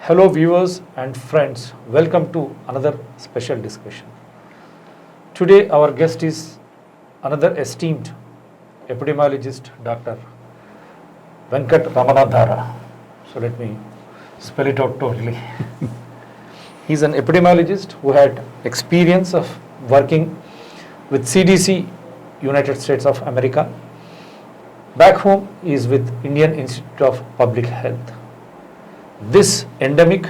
Hello viewers and friends, welcome to another special discussion. Today our guest is another esteemed epidemiologist, Dr. Venkat Ramana Dhara. So let me spell it out totally. He's an epidemiologist who had experience of working with CDC, United States of America. Back home he is with Indian Institute of Public Health. This endemic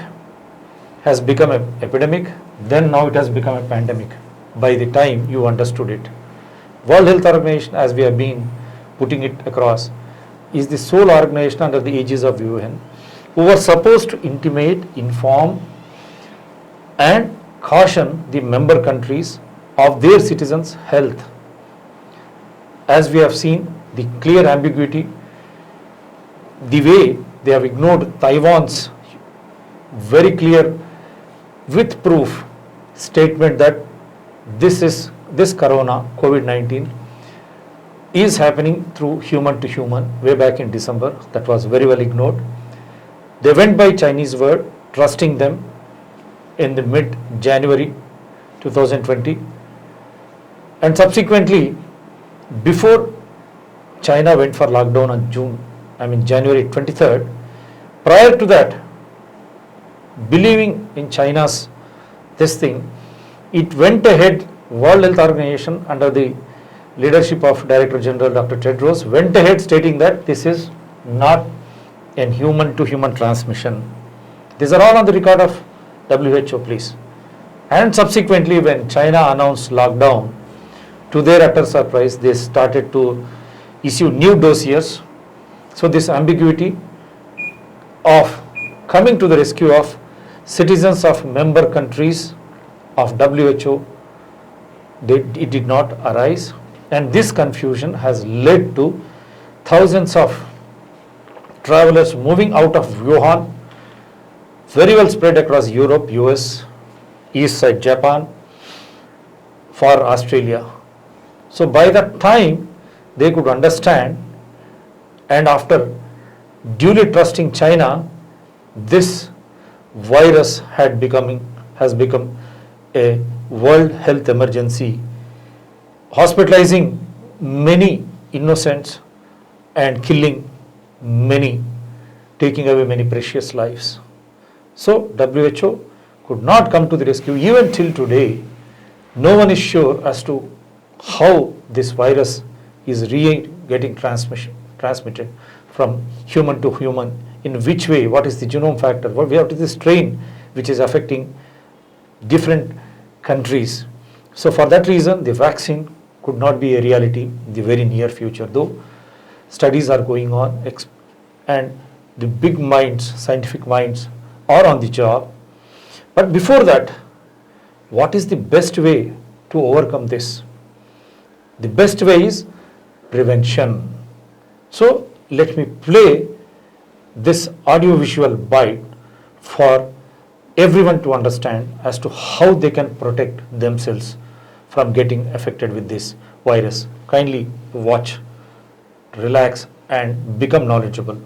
has become an epidemic, then now it has become a pandemic by the time you understood it. World Health Organization, as we have been putting it across, is the sole organization under the aegis of UN who was supposed to intimate, inform and caution the member countries of their citizens' health. As we have seen, the clear ambiguity, the way they have ignored Taiwan's very clear, with proof, statement that this corona, COVID-19, is happening through human to human way back in December. That was very well ignored. They went by Chinese word, trusting them in the mid-January 2020. And subsequently, before China went for lockdown on January 23rd, prior to that, believing in China's this thing, it went ahead, World Health Organization under the leadership of Director General Dr. Tedros went ahead stating that this is not a human to human transmission. These are all on the record of WHO, please. And subsequently, when China announced lockdown, to their utter surprise, they started to issue new dossiers. So this ambiguity of coming to the rescue of citizens of member countries of WHO, it did not arise. And this confusion has led to thousands of travelers moving out of Wuhan, very well spread across Europe, US, East side Japan, for Australia. So by that time, they could understand, and after duly trusting China, this virus has become a world health emergency, hospitalizing many innocents and killing many, taking away many precious lives. So WHO could not come to the rescue. Even till today, no one is sure as to how this virus is getting transmitted from human to human, in which way, what is the genome factor, what is the strain which is affecting different countries. So for that reason, the vaccine could not be a reality in the very near future, though studies are going on and the big minds, scientific minds are on the job. But before that, what is the best way to overcome this? The best way is prevention. So let me play this audio-visual bite for everyone to understand as to how they can protect themselves from getting affected with this virus. Kindly watch, relax and become knowledgeable.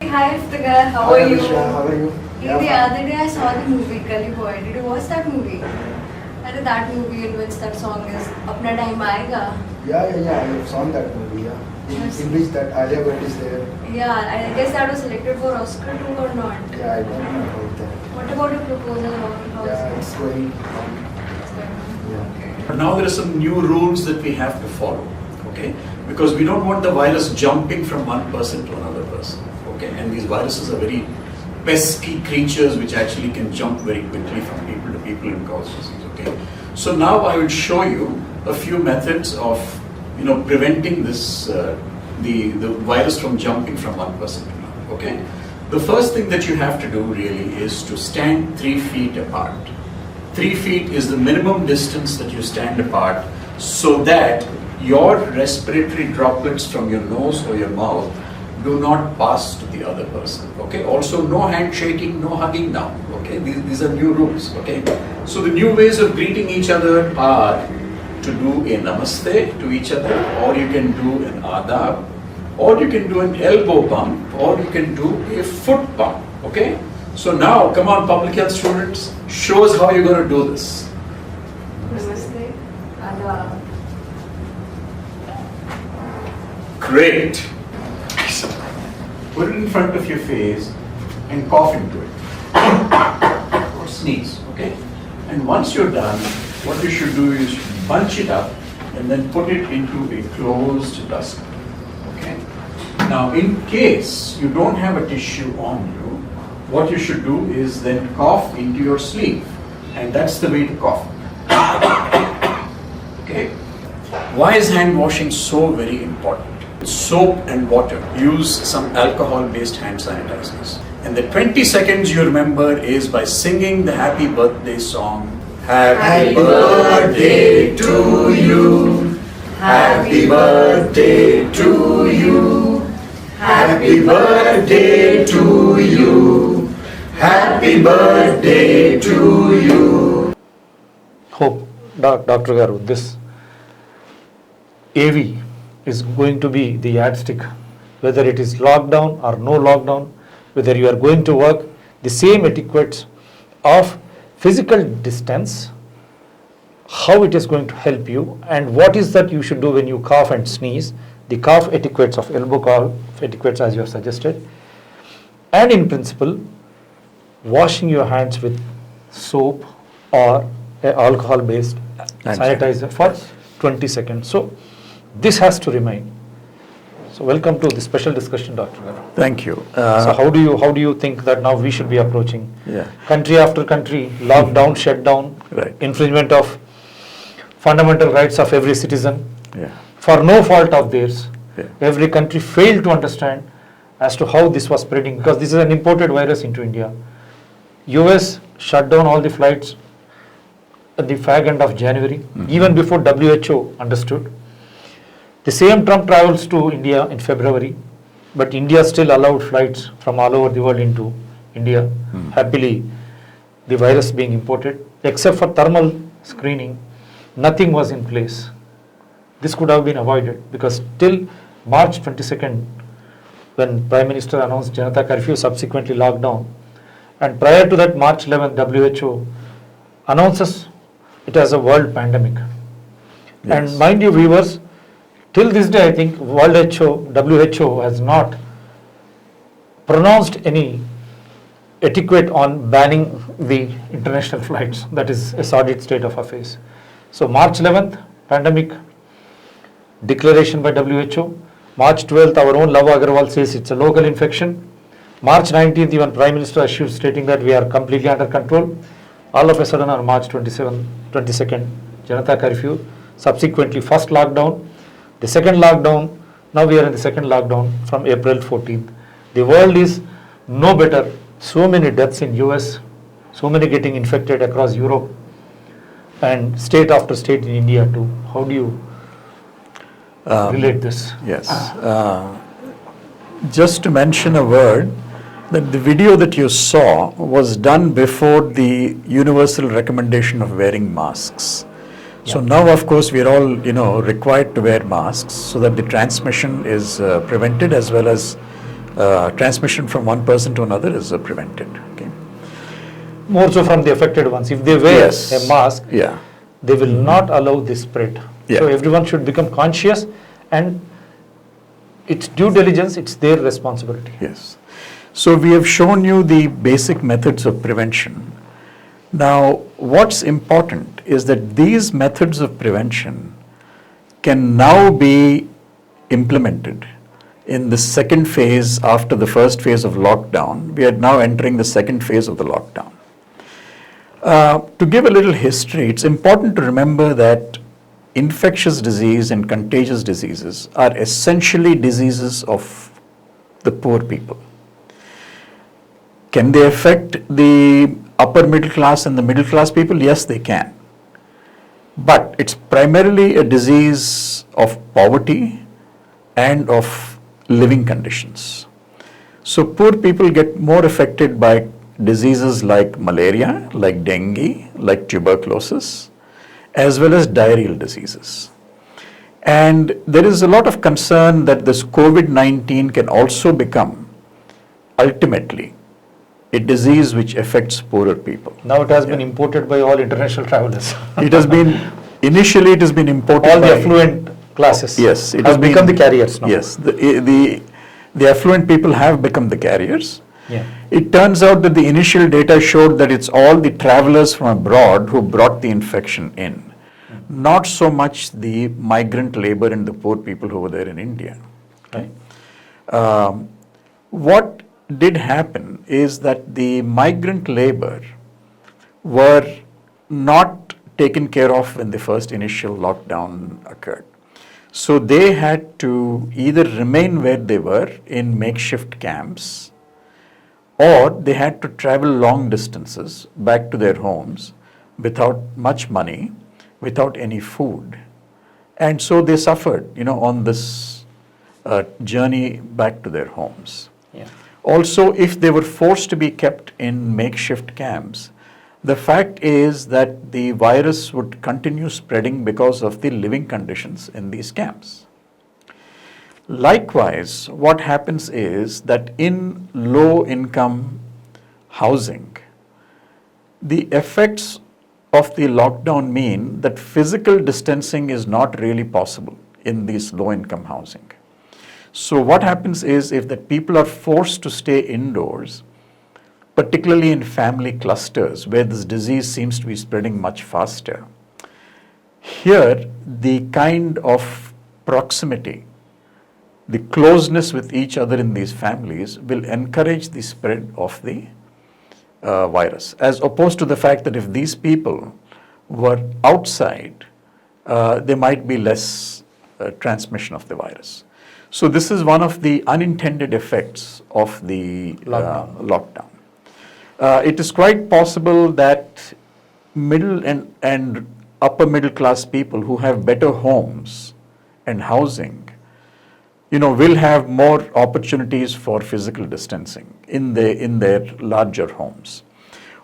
Hi Iftikhar, how are you? How are you? The other day I saw the movie Gully Boy. Did you watch that movie? That movie in which that song is Apna Time Aayega. Yeah, I have seen that movie, yeah. In which that Alia Bhatt is there. Yeah, I guess that was selected for Oscar too or not? Yeah, I don't know about that. What about your proposal? How Yeah, is it's going on. It's going on? Yeah. Okay. But now there are some new rules that we have to follow, okay? Because we don't want the virus jumping from one person to another person, okay? And these viruses are very pesky creatures which actually can jump very quickly from people to people and cause disease, okay? So now I will show you a few methods of, preventing this, the virus from jumping from one person to another, okay? The first thing that you have to do really is to stand 3 feet apart. 3 feet is the minimum distance that you stand apart so that your respiratory droplets from your nose or your mouth do not pass to the other person, okay? Also, no handshaking, no hugging now, okay? These are new rules, okay? So the new ways of greeting each other are to do a namaste to each other, or you can do an adab, or you can do an elbow bump, or you can do a foot bump. Okay? So now, come on, public health students, show us how you're going to do this. Namaste. Adab. Great. Put it in front of your face and cough into it. Or sneeze, okay? And once you're done, what you should do is bunch it up and then put it into a closed dustbin, okay? Now, in case you don't have a tissue on you, what you should do is then cough into your sleeve. And that's the way to cough. Okay? Why is hand washing so very important? Soap and water. Use some alcohol-based hand sanitizers. And the 20 seconds you remember is by singing the happy birthday song. Happy birthday to you. Happy birthday to you. Happy birthday to you. Happy birthday to you. Hope, Dr. Garu, this AV is going to be the yardstick, whether it is lockdown or no lockdown, whether you are going to work, the same etiquettes of physical distance, how it is going to help you, and what is that you should do when you cough and sneeze, the cough etiquettes of elbow cough etiquettes as you have suggested, and in principle, washing your hands with soap or alcohol-based sanitizer for 20 seconds. So this has to remain. So welcome to the special discussion, Dr. Garu. Thank you. So how do you think that now we should be approaching? Yeah. Country after country, lockdown, shutdown, Right. infringement of fundamental rights of every citizen, Yeah. for no fault of theirs. Yeah. Every country failed to understand as to how this was spreading, because this is an imported virus into India. US shut down all the flights at the fag end of January, even before WHO understood. The same Trump travels to India in February, but India still allowed flights from all over the world into India. Happily, the virus being imported, except for thermal screening, nothing was in place. This could have been avoided, because till March 22nd, when Prime Minister announced Janata curfew, subsequently lockdown, and prior to that, March 11th, WHO announces it as a world pandemic. Yes. And mind you, viewers, till this day, I think WHO has not pronounced any etiquette on banning the international flights. That is a sordid state of affairs. So March 11th, pandemic declaration by WHO. March 12th, our own Lava Agarwal says it's a local infection. March 19th, even Prime Minister issued stating that we are completely under control. All of a sudden on March 22nd, Janata curfew, subsequently first lockdown, the second lockdown, now we are in the second lockdown from April 14th. The world is no better. So many deaths in US, so many getting infected across Europe, and state after state in India too. How do you relate this? Yes. Just to mention a word, that the video that you saw was done before the universal recommendation of wearing masks. So now, of course, we are all, required to wear masks so that the transmission is prevented, as well as transmission from one person to another is prevented. Okay. More so from the affected ones. If they wear a mask, Yeah. they will not allow this spread. Yeah. So everyone should become conscious, and it's due diligence, it's their responsibility. Yes. So we have shown you the basic methods of prevention. Now, what's important is that these methods of prevention can now be implemented in the second phase after the first phase of lockdown. We are now entering the second phase of the lockdown. To give a little history, it's important to remember that infectious disease and contagious diseases are essentially diseases of the poor people. Can they affect the upper middle class and the middle class people? Yes, they can. But it's primarily a disease of poverty and of living conditions. So poor people get more affected by diseases like malaria, like dengue, like tuberculosis, as well as diarrheal diseases. And there is a lot of concern that this COVID-19 can also become ultimately a disease which affects poorer people. Now it has been imported by all international travelers. It has been, initially it has been imported All the by, affluent classes. yes, it have has become been, the carriers now. Yes, the affluent people have become the carriers. Yeah. It turns out that the initial data showed that it's all the travelers from abroad who brought the infection in, not so much the migrant labor and the poor people who were there in India. Right. What did happen is that the migrant labor were not taken care of when the first initial lockdown occurred. So they had to either remain where they were in makeshift camps, or they had to travel long distances back to their homes without much money, without any food. And so they suffered, on this journey back to their homes. Yeah. Also, if they were forced to be kept in makeshift camps, the fact is that the virus would continue spreading because of the living conditions in these camps. Likewise, what happens is that in low-income housing, the effects of the lockdown mean that physical distancing is not really possible in these low-income housing. So what happens is, if the people are forced to stay indoors, particularly in family clusters where this disease seems to be spreading much faster, here the kind of proximity, the closeness with each other in these families will encourage the spread of the virus, as opposed to the fact that if these people were outside, there might be less transmission of the virus. So this is one of the unintended effects of the lockdown. It is quite possible that middle and upper middle class people who have better homes and housing, will have more opportunities for physical distancing in their larger homes.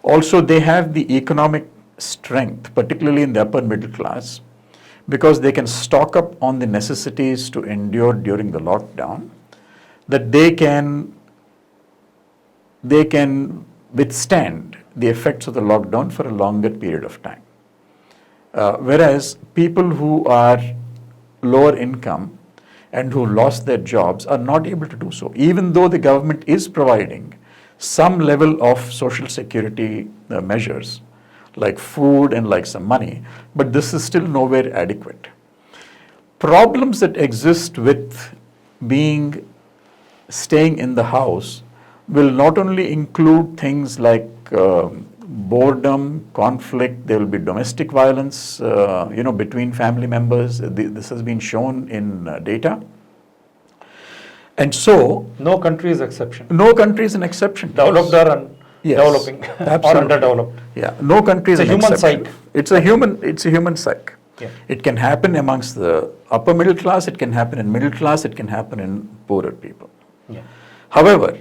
Also, they have the economic strength, particularly in the upper middle class, because they can stock up on the necessities to endure during the lockdown, that they can withstand the effects of the lockdown for a longer period of time. Whereas people who are lower income and who lost their jobs are not able to do so, even though the government is providing some level of social security measures, like food and like some money, but this is still nowhere adequate. Problems that exist with staying in the house will not only include things like boredom, conflict, there will be domestic violence, between family members. This has been shown in data. And so, No country is exception. no country is an exception. Developed or developing or absolutely. underdeveloped. Yeah, no country is It's a an human exception. psyche. It's a human psyche. Yeah. It can happen amongst the upper middle class, it can happen in middle class, it can happen in poorer people. Yeah. However,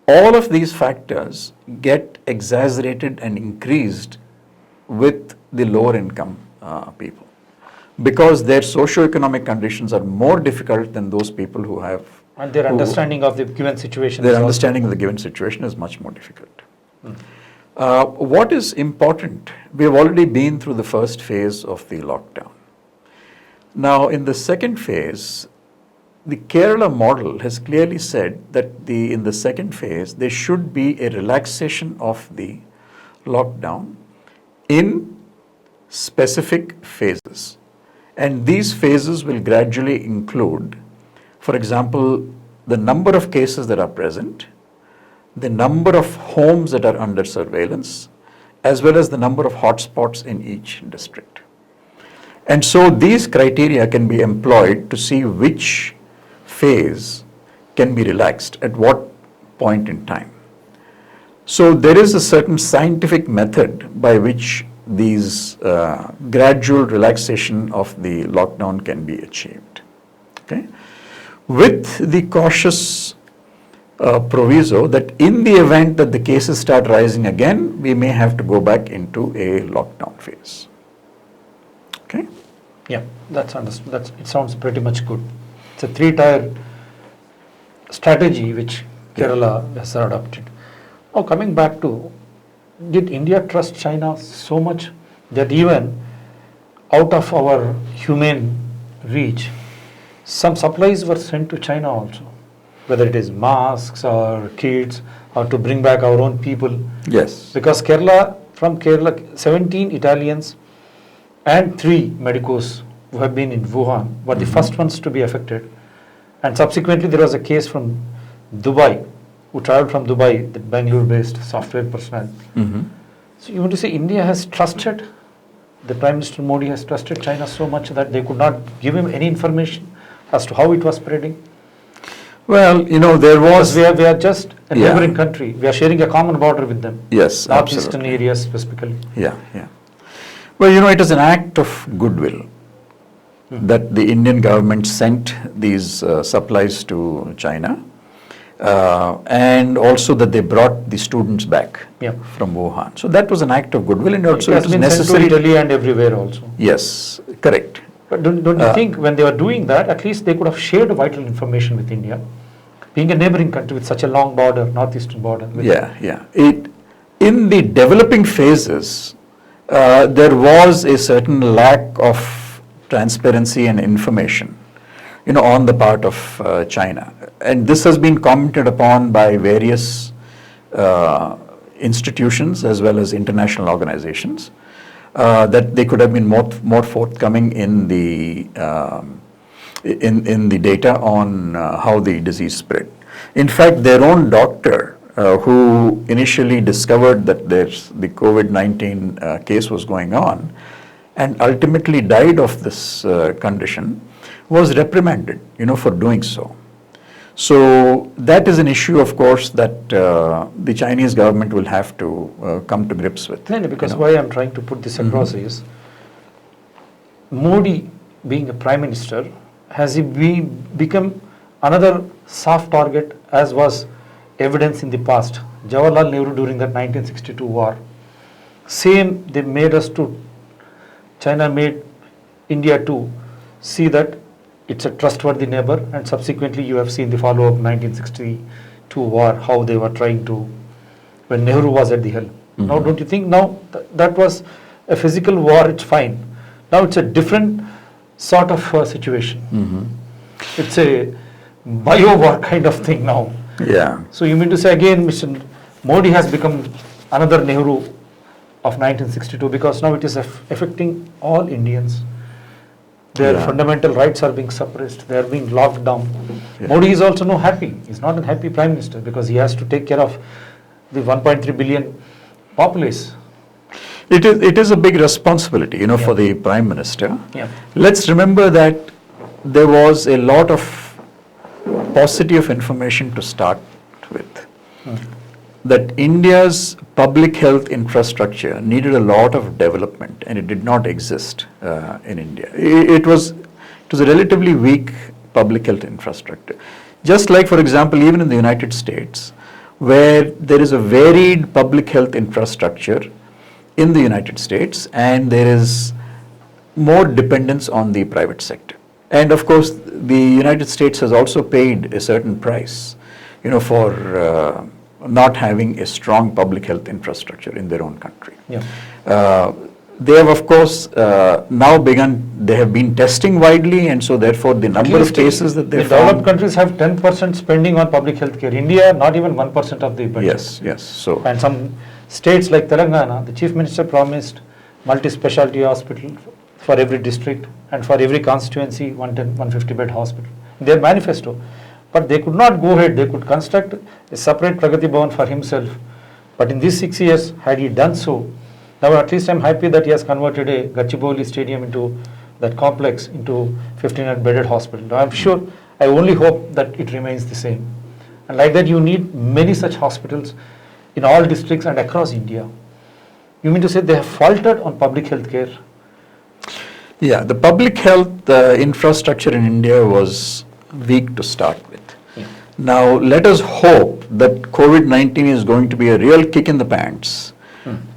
all of these factors get exaggerated and increased with the lower income people, because their socio-economic conditions are more difficult than those people who have. And their understanding of the given situation. Their is also- understanding of the given situation is much more difficult. What is important, we have already been through the first phase of the lockdown. Now, in the second phase, the Kerala model has clearly said that in the second phase, there should be a relaxation of the lockdown in specific phases. And these phases will gradually include, for example, the number of cases that are present, the number of homes that are under surveillance, as well as the number of hotspots in each district. And so these criteria can be employed to see which phase can be relaxed at what point in time. So there is a certain scientific method by which these gradual relaxation of the lockdown can be achieved. Okay? With the cautious proviso that in the event that the cases start rising again, we may have to go back into a lockdown phase. Okay? Yeah, that's understood. It sounds pretty much good. It's a 3-tier strategy which Kerala has adopted. Now coming back to, did India trust China so much that even out of our humane reach, some supplies were sent to China also, whether it is masks or kits or to bring back our own people? Yes. Because from Kerala, 17 Italians and 3 medicos who have been in Wuhan were the first ones to be affected. And subsequently there was a case from Dubai, who traveled from Dubai, the Bangalore-based software personnel. So you want to say India has trusted, the Prime Minister Modi has trusted China so much that they could not give him any information as to how it was spreading? Well, there was... Because we are just a Yeah. neighboring country. We are sharing a common border with them. Yes, Northeastern absolutely. areas specifically. Yeah. Well, it is an act of goodwill that the Indian government sent these supplies to China, and also that they brought the students back Yeah. from Wuhan. So that was an act of goodwill, and also it it has was been necessary. sent to Italy and everywhere also. Yes, correct. But don't you think when they were doing that, at least they could have shared vital information with India? Being a neighboring country with such a long border, northeastern border. Yeah. In the developing phases, there was a certain lack of transparency and information, on the part of China. And this has been commented upon by various institutions as well as international organizations, that they could have been more forthcoming in the data on how the disease spread. In fact, their own doctor, who initially discovered that the COVID-19 case was going on and ultimately died of this condition, was reprimanded, for doing so. So that is an issue, of course, that the Chinese government will have to come to grips with. No, because why I'm trying to put this across is, Modi being a prime minister, has he become another soft target, as was evidence in the past? Jawaharlal Nehru during that 1962 war. Same, they made us to, China made India to see that it's a trustworthy neighbor, and subsequently you have seen the follow-up 1962 war, how they were trying to, when Nehru was at the helm. Now don't you think now that was a physical war, it's fine. Now it's a different sort of situation. It's a bio-war kind of thing now. Yeah. So you mean to say again, Mr. Modi has become another Nehru of 1962, because now it is affecting all Indians. Their fundamental rights are being suppressed, they are being locked down. Modi is also not happy. He's not a happy prime minister because he has to take care of the 1.3 billion populace. It is a big responsibility, for the Prime Minister. Yeah. Let's remember that there was a lot of paucity of information to start with. That India's public health infrastructure needed a lot of development, and it did not exist in India. It was a relatively weak public health infrastructure. Just like, for example, even in the United States, where there is a varied public health infrastructure in the United States, and there is more dependence on the private sector. And of course, the United States has also paid a certain price, for not having a strong public health infrastructure in their own country. They have, of course, now they have been testing widely, and so therefore the number of cases that they found. The developed countries have 10% spending on public health care. India, not even 1% of the budget. Yes. So, and some states like Telangana, the Chief Minister promised multi-specialty hospital for every district and for every constituency, 150 bed hospital. Their manifesto. But they could not go ahead. They could construct a separate Pragati Bhavan for himself. But in these 6 years, had he done so, now at least I'm happy that he has converted a Gachibowli stadium into that complex into 1500 bedded hospital. Now I'm sure, I only hope that it remains the same. And like that, you need many such hospitals in all districts and across India. You mean to say they have faltered on public health care? Yeah, the public health infrastructure in India was weak to start with. Now, let us hope that COVID-19 is going to be a real kick in the pants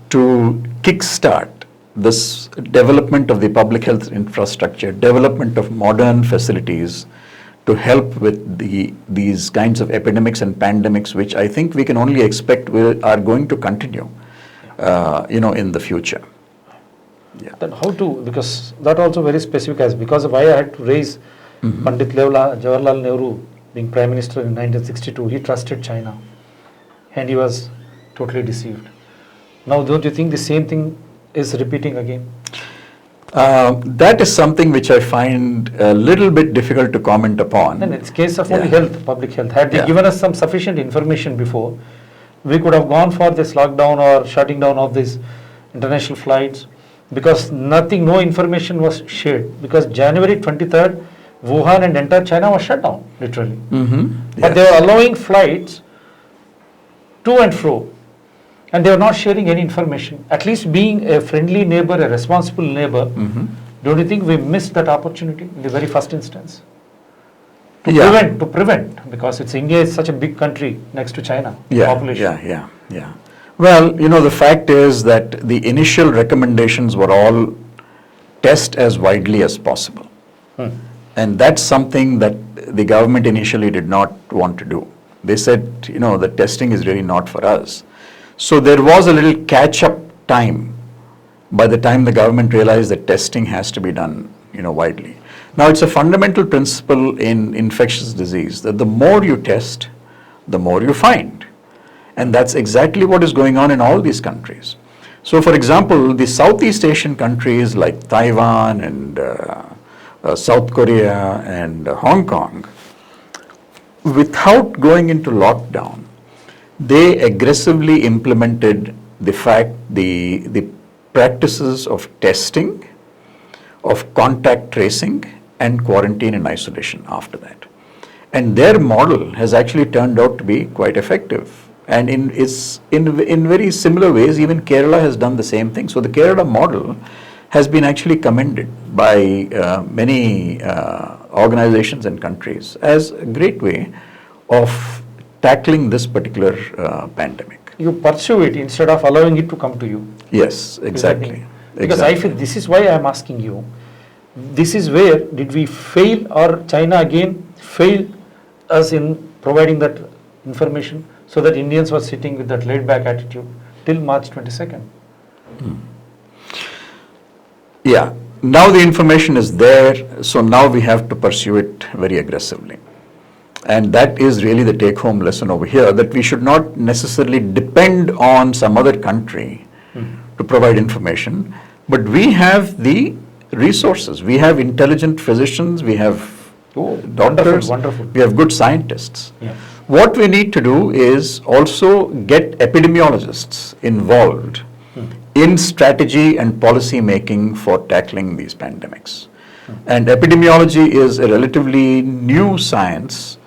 to kickstart this development of the public health infrastructure, development of modern facilities to help with these kinds of epidemics and pandemics, which I think we can only expect are going to continue, in the future. Yeah. Then how to, because that also very specific, as because of why I had to raise Pandit Jawaharlal Nehru being Prime Minister in 1962, he trusted China and he was totally deceived. Now don't you think the same thing is repeating again? That is something which I find a little bit difficult to comment upon. And it's case of only health, public health. Had they Yeah. given us some sufficient information before, we could have gone for this lockdown or shutting down of these international flights, because no information was shared. Because January 23rd, Wuhan and entire China was shut down, literally. But they were allowing flights to and fro. And they were not sharing any information. At least being a friendly neighbor, a responsible neighbor, don't you think we missed that opportunity in the very first instance? To prevent, because India is such a big country next to China, population. Yeah. Well, the fact is that the initial recommendations were all test as widely as possible. And that's something that the government initially did not want to do. They said, the testing is really not for us. So there was a little catch-up time by the time the government realized that testing has to be done, widely. Now, it's a fundamental principle in infectious disease that the more you test, the more you find. And that's exactly what is going on in all these countries. So, for example, the Southeast Asian countries like Taiwan and South Korea and Hong Kong, without going into lockdown, they aggressively implemented the practices of testing, of contact tracing, and quarantine and isolation after that. And their model has actually turned out to be quite effective. And in very similar ways, even Kerala has done the same thing. So the Kerala model has been actually commended by many organizations and countries as a great way of tackling this particular pandemic. You pursue it instead of allowing it to come to you. Yes, exactly. Because I feel this is why I am asking you. This is where did we fail, or China again failed us in providing that information, so that Indians were sitting with that laid back attitude till March 22nd. Yeah, now the information is there, so now we have to pursue it very aggressively. And that is really the take-home lesson over here, that we should not necessarily depend on some other country to provide information, but we have the resources. We have intelligent physicians, we have doctors, wonderful. We have good scientists. Yeah. What we need to do is also get epidemiologists involved in strategy and policy making for tackling these pandemics. And epidemiology is a relatively new science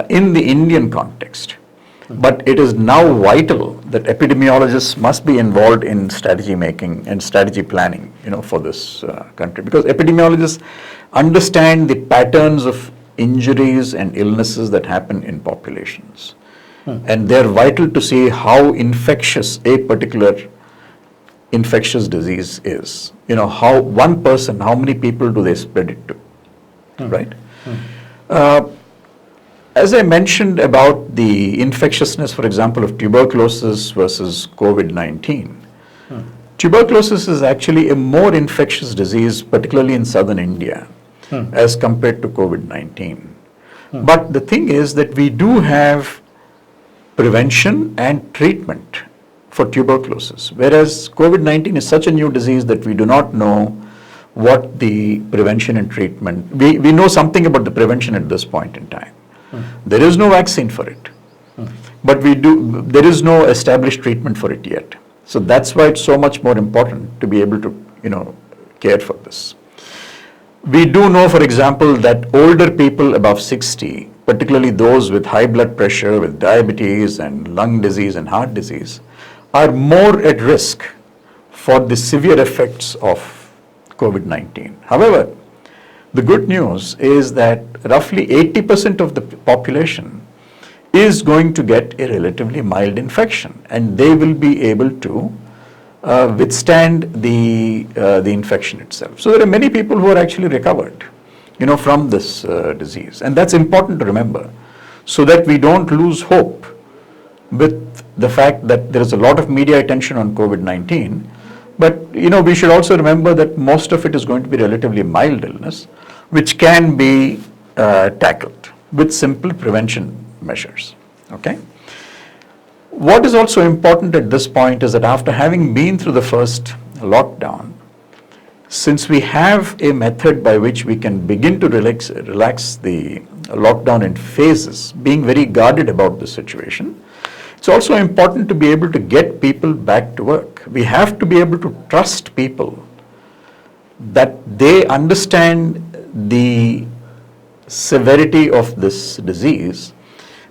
in the Indian context. But it is now vital that epidemiologists must be involved in strategy making and strategy planning, for this country. Because epidemiologists understand the patterns of injuries and illnesses that happen in populations. And they're vital to see how infectious a particular infectious disease is. How one person, how many people do they spread it to, right? As I mentioned about the infectiousness, for example, of tuberculosis versus COVID-19, tuberculosis is actually a more infectious disease, particularly in southern India, as compared to COVID-19. But the thing is that we do have prevention and treatment for tuberculosis, whereas COVID-19 is such a new disease that we do not know what the prevention and treatment, we know something about the prevention at this point in time. There is no vaccine for it, but there is no established treatment for it yet. So that's why it's so much more important to be able to, care for this. We do know, for example, that older people above 60, particularly those with high blood pressure, with diabetes and lung disease and heart disease, are more at risk for the severe effects of COVID-19. However, the good news is that roughly 80% of the population is going to get a relatively mild infection, and they will be able to withstand the infection itself. So there are many people who are actually recovered, from this disease, and that's important to remember, so that we don't lose hope with the fact that there is a lot of media attention on COVID-19, but we should also remember that most of it is going to be relatively mild illness, which can be tackled with simple prevention measures. Okay. What is also important at this point is that after having been through the first lockdown, since we have a method by which we can begin to relax the lockdown in phases, being very guarded about the situation, it's also important to be able to get people back to work. We have to be able to trust people that they understand the severity of this disease,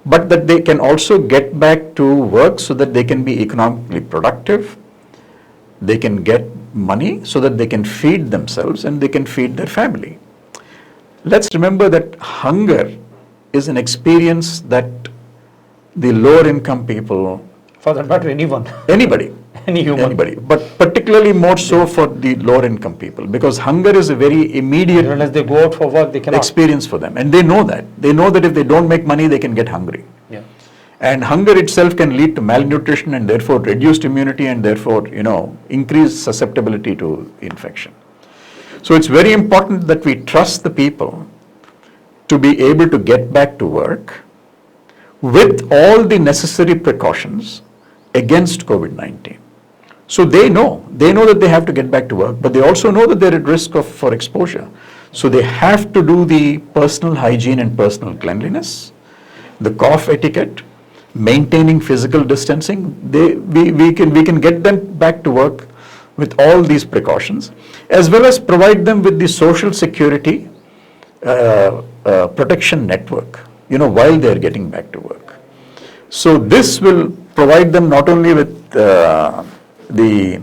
but that they can also get back to work so that they can be economically productive, they can get money so that they can feed themselves and they can feed their family. Let's remember that hunger is an experience that the lower income people, For that matter, anyone, anybody, any human. anybody, but particularly more so for the lower income people, because hunger is a very immediate Unless they go out for work, they cannot. experience for them, and they know that. They know that if they don't make money, they can get hungry. Yeah. And hunger itself can lead to malnutrition and therefore reduced immunity and therefore, increased susceptibility to infection. So it's very important that we trust the people to be able to get back to work with all the necessary precautions against COVID-19. So they know that they have to get back to work, but they also know that they're at risk for exposure. So they have to do the personal hygiene and personal cleanliness, the cough etiquette, maintaining physical distancing. We can get them back to work with all these precautions, as well as provide them with the social security protection network, while they're getting back to work. So this will provide them not only with the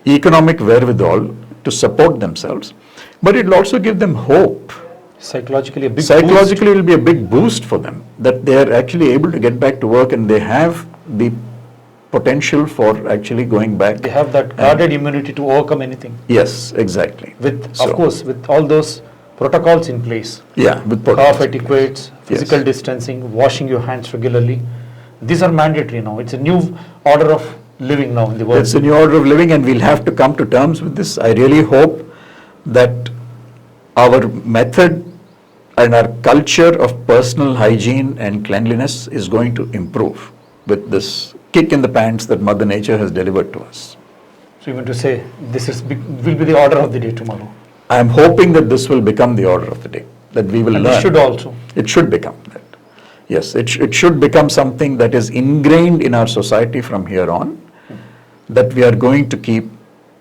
economic wherewithal to support themselves, but it will also give them hope. Psychologically, a big Psychologically, it will be a big boost for them that they are actually able to get back to work and they have the potential for actually going back. They have that guarded immunity to overcome anything. Yes, exactly. Of course, with all those protocols in place. Yeah, with Cough protocols. etiquettes, physical distancing, washing your hands regularly. These are mandatory now. It's a new order of living now in the world. It's a new order of living and we'll have to come to terms with this. I really hope that our method and our culture of personal hygiene and cleanliness is going to improve with this kick in the pants that Mother Nature has delivered to us. So you mean to say this will be the order of the day tomorrow? I am hoping that this will become the order of the day, that we will And learn. it should also. It should become that. Yes, it should become something that is ingrained in our society from here on, that we are going to keep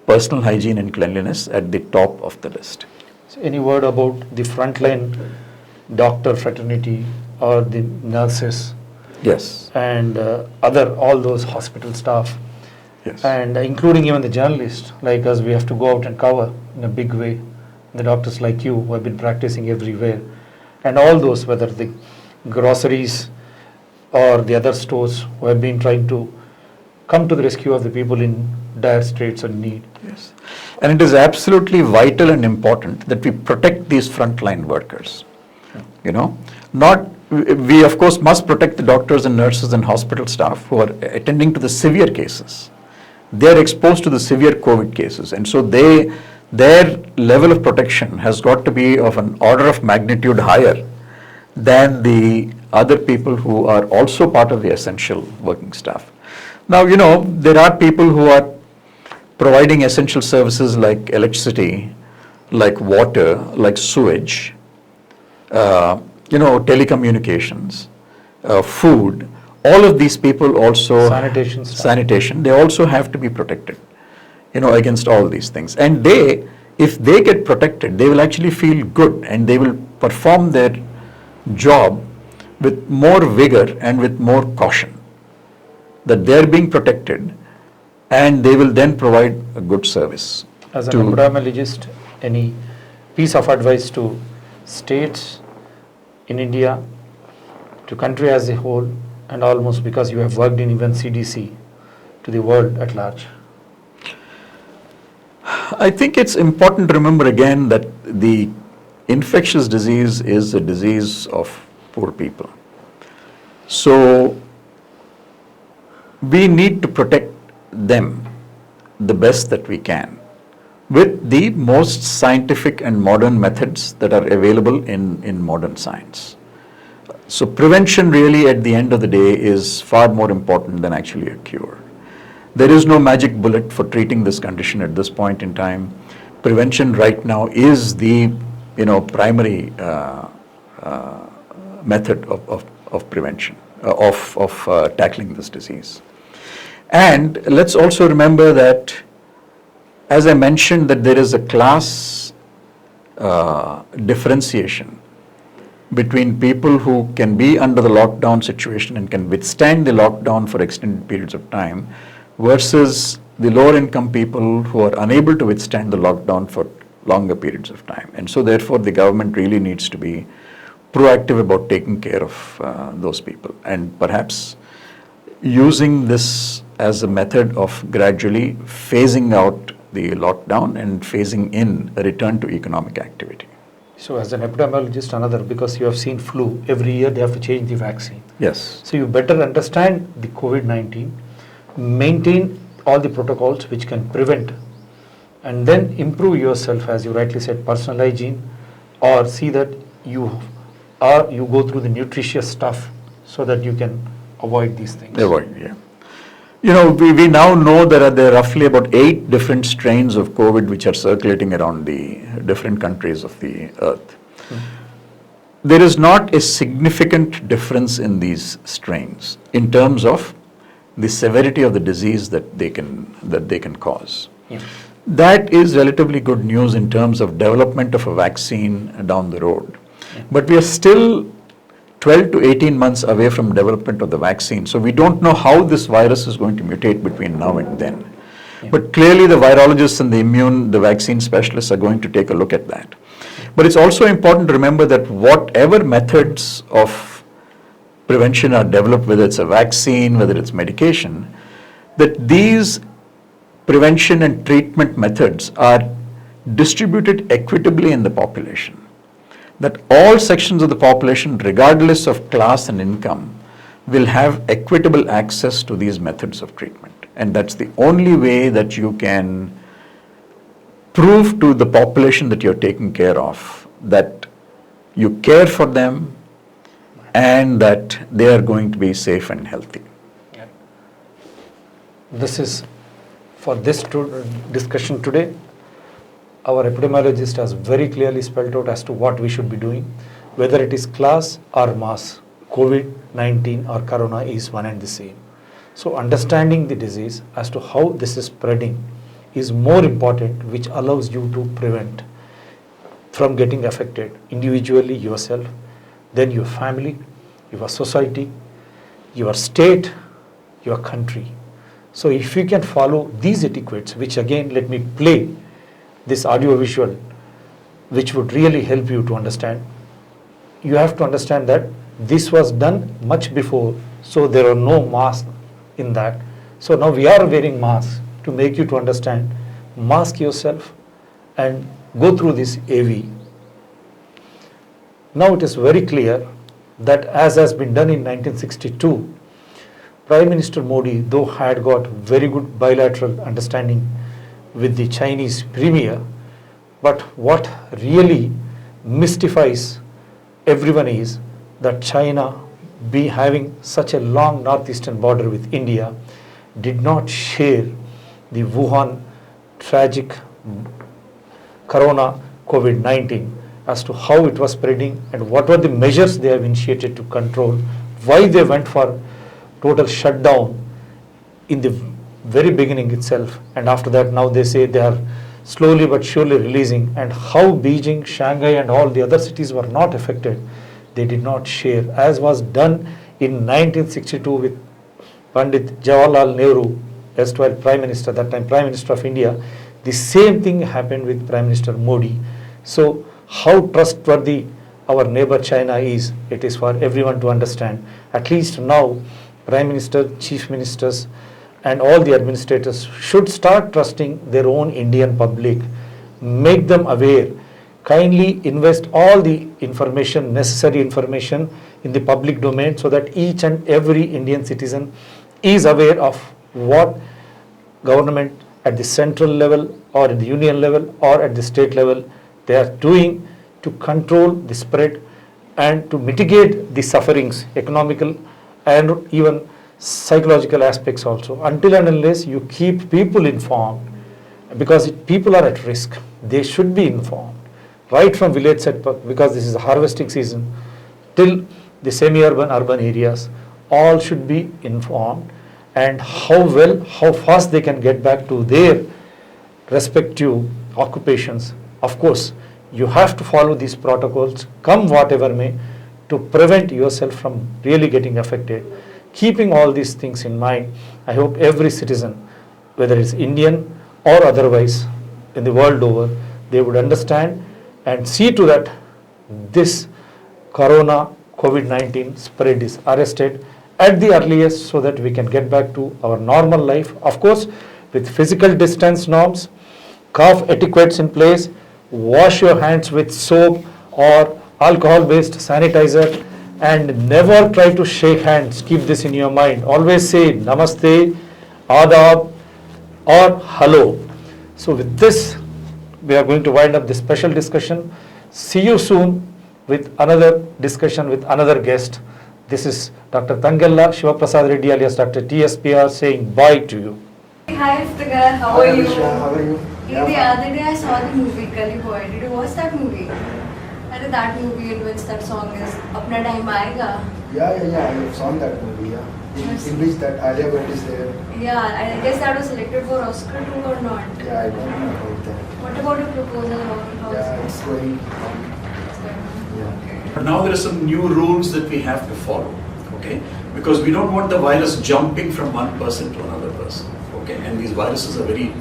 personal hygiene and cleanliness at the top of the list. So any word about the frontline doctor fraternity or the nurses Yes, and all those hospital staff, yes. and including even the journalists like us, we have to go out and cover in a big way. The doctors like you who have been practicing everywhere, and all those, whether the groceries or the other stores who have been trying to come to the rescue of the people in dire straits and need. Yes. And it is absolutely vital and important that we protect these frontline workers. We of course must protect the doctors and nurses and hospital staff who are attending to the severe cases. They are exposed to the severe COVID cases, and so their level of protection has got to be of an order of magnitude higher than the other people who are also part of the essential working staff. Now, there are people who are providing essential services like electricity, like water, like sewage, telecommunications, food. All of these people also, Sanitation staff. sanitation, they also have to be protected, against all these things. And if they get protected, they will actually feel good and they will perform their job with more vigor and with more caution, that they are being protected and they will then provide a good service. As an epidemiologist, any piece of advice to states in India, to country as a whole, and almost because you have worked in even CDC, to the world at large? I think it's important to remember again that the infectious disease is a disease of poor people. So we need to protect them the best that we can with the most scientific and modern methods that are available in modern science. So prevention really at the end of the day is far more important than actually a cure. There is no magic bullet for treating this condition at this point in time. Prevention right now is the primary method of prevention, of tackling this disease. And let's also remember that, as I mentioned, that there is a class differentiation between people who can be under the lockdown situation and can withstand the lockdown for extended periods of time versus the lower income people who are unable to withstand the lockdown for longer periods of time. And so therefore the government really needs to be proactive about taking care of those people and perhaps using this as a method of gradually phasing out the lockdown and phasing in a return to economic activity. So as an epidemiologist, because you have seen flu, every year they have to change the vaccine. Yes. So you better understand the COVID-19, maintain all the protocols which can prevent, and then improve yourself, as you rightly said, personal hygiene, or see that you go through the nutritious stuff so that you can avoid these things. Avoid, yeah. We now know that there are roughly about 8 different strains of COVID which are circulating around the different countries of the earth. There is not a significant difference in these strains in terms of the severity of the disease that they can cause. Yeah. That is relatively good news in terms of development of a vaccine down the road. Yeah. But we are still 12 to 18 months away from development of the vaccine. So we don't know how this virus is going to mutate between now and then. Yeah. But clearly the virologists and the vaccine specialists are going to take a look at that. But it's also important to remember that whatever methods of prevention are developed, whether it's a vaccine, whether it's medication, that these prevention and treatment methods are distributed equitably in the population. That all sections of the population, regardless of class and income, will have equitable access to these methods of treatment. And that's the only way that you can prove to the population that you're taking care of that you care for them and that they are going to be safe and healthy. Yeah. This is for this discussion today. Our epidemiologist has very clearly spelled out as to what we should be doing, whether it is class or mass. COVID-19 or corona is one and the same. So understanding the disease as to how this is spreading is more important, which allows you to prevent from getting affected individually yourself, then your family, your society, your state, your country. So if you can follow these etiquettes, which again let me play this audio visual, which would really help you to understand. You have to understand that this was done much before, so there are no masks in that. So now we are wearing masks to make you to understand. Mask yourself and go through this AV. Now it is very clear that as has been done in 1962, Prime Minister Modi, though had got very good bilateral understanding with the Chinese premier, but what really mystifies everyone is that China, be having such a long northeastern border with India, did not share the Wuhan tragic corona COVID-19 as to how it was spreading and what were the measures they have initiated to control, why they went for total shutdown in the very beginning itself, and after that now they say they are slowly but surely releasing, and how Beijing, Shanghai and all the other cities were not affected. They did not share, as was done in 1962 with Pandit Jawaharlal Nehru, erstwhile Prime Minister, that time Prime Minister of India. The same thing happened with Prime Minister Modi. So how trustworthy our neighbor China is, it is for everyone to understand. At least now Prime Minister, Chief Ministers and all the administrators should start trusting their own Indian public, make them aware, kindly invest all the information, necessary information in the public domain so that each and every Indian citizen is aware of what government at the central level or at the union level or at the state level they are doing to control the spread and to mitigate the sufferings, economical and even psychological aspects also. Until and unless you keep people informed, because people are at risk, they should be informed right from village set, because this is a harvesting season, till the semi-urban, urban areas, all should be informed, and how fast they can get back to their respective occupations. Of course, you have to follow these protocols, come whatever may, to prevent yourself from really getting affected. Keeping all these things in mind, I hope every citizen, whether it's Indian or otherwise in the world over, they would understand and see to that this corona COVID-19 spread is arrested at the earliest so that we can get back to our normal life. Of course, with physical distance norms, cough etiquettes in place, wash your hands with soap or alcohol-based sanitizer, and never try to shake hands. Keep this in your mind. Always say namaste, adab, or hello. So with this, we are going to wind up this special discussion. See you soon with another discussion with another guest. This is Dr. Tangella, Shiva Prasad Reddy alias Dr. TSPR saying bye to you. Hi, Aftagar, how Hi, are you? Anisha, how are you? The other day I saw the movie Gully Boy. Did you watch that movie? That movie in which that song is Apna Time Aayega. Yeah, I have seen that movie, yeah. In which that Alia Bhatt is there. Yeah, I guess that was selected for Oscar too or not. Yeah, I don't know about that. What about your proposal? How Yeah, is it's it? going. It's going on. Yeah. But now there are some new rules that we have to follow, okay? Because we don't want the virus jumping from one person to another person, okay? And these viruses are very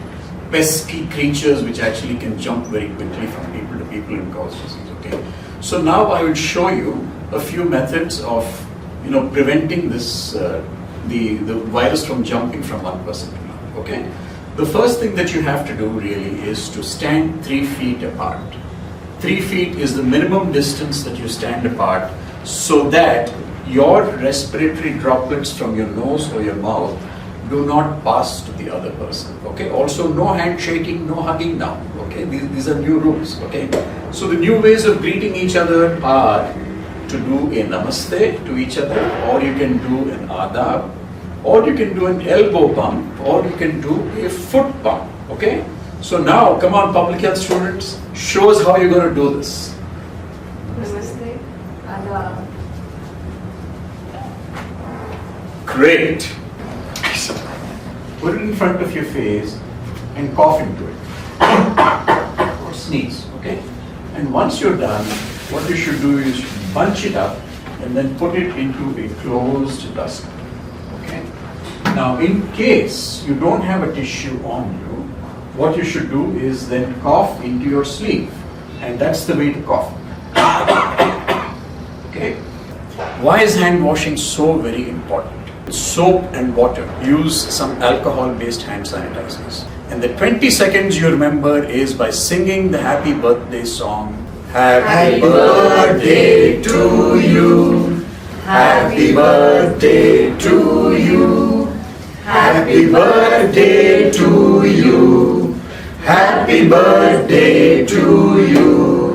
pesky creatures which actually can jump very quickly from people to people and cause disease, okay? So now I will show you a few methods of, preventing this, the virus from jumping from one person to another, okay? The first thing that you have to do really is to stand 3 feet apart. 3 feet is the minimum distance that you stand apart so that your respiratory droplets from your nose or your mouth do not pass to the other person, okay? Also, no handshaking, no hugging now, okay? These are new rules, okay? So the new ways of greeting each other are to do a namaste to each other, or you can do an adab, or you can do an elbow bump, or you can do a foot bump, okay? So now, come on, public health students, show us how you're going to do this. Namaste. Adab. Great. Put it in front of your face and cough into it. Or sneeze, okay? And once you're done, what you should do is bunch it up and then put it into a closed dustbin, okay? Now, in case you don't have a tissue on you, what you should do is then cough into your sleeve. And that's the way to cough. Okay? Why is hand washing so very important? Soap and water. Use some alcohol-based hand sanitizers. And the 20 seconds you remember is by singing the happy birthday song. Happy birthday to you. Happy birthday to you. Happy birthday to you. Happy birthday to you.